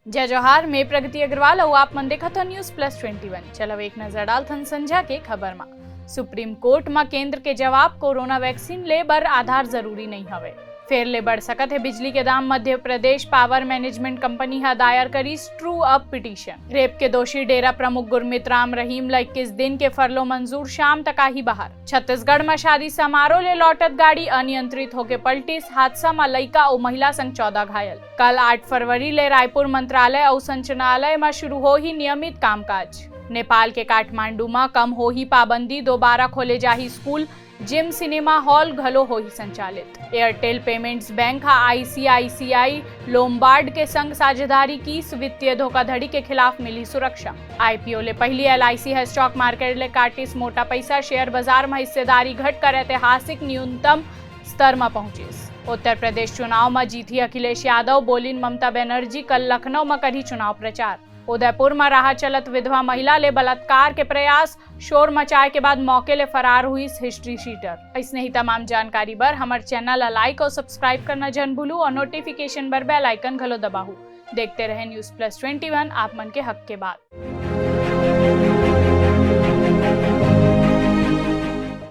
जय जोहार, मैं प्रगति अग्रवाल और आप मन देखत हो न्यूज़+21। चलो एक नजर डालथन संझा के खबर में। सुप्रीम कोर्ट में केंद्र के जवाब, कोरोना वैक्सीन ले बर आधार जरूरी नहीं हवे। फेर ले बढ़ सकत है बिजली के दाम। Madhya Pradesh power management company हा दायर करी ट्रू अप पिटीशन। रेप के दोषी डेरा प्रमुख गुरमीत राम रहीम ला 21 दिन के फरलो मंजूर, शाम तक ही बाहर। छत्तीसगढ़ में शादी समारोह ले लौटत गाड़ी अनियंत्रित होके पलटी। हादसा में लड़का और महिला संग 14 घायल। कल 8 फरवरी ले रायपुर मंत्रालय और संचालनालय में शुरू हो ही नियमित कामकाज। नेपाल के काठमांडू में कम हो ही पाबंदी, दोबारा खोले जाही स्कूल। जिम, सिनेमा हॉल घलो हो ही संचालित। एयरटेल पेमेंट्स बैंक हा आईसीआईसीआई लोम्बार्ड के संग साझेदारी की। वित्तीय धोखाधड़ी के खिलाफ मिली सुरक्षा। आईपीओ ले पहली एलआईसी है स्टॉक मार्केट ले काटिस मोटा पैसा। शेयर बाजार में हिस्सेदारी घट कर ऐतिहासिक न्यूनतम स्तर में पहुंचिस। उत्तर प्रदेश चुनाव में जीती अखिलेश यादव, बोलिन ममता बनर्जी। कल लखनऊ में करी चुनाव प्रचार। उदयपुर में रहा चलत विधवा महिला ले बलात्कार के प्रयास। शोर मचाए के बाद मौके ले फरार हुई हिस्ट्री शीटर। इसने ही तमाम जानकारी बर हमारे चैनल लाइक और सब्सक्राइब करना जन भूलू और नोटिफिकेशन बर बेल आइकन घलो दबाहू। देखते रहे न्यूज़+21, आप मन के हक के बात।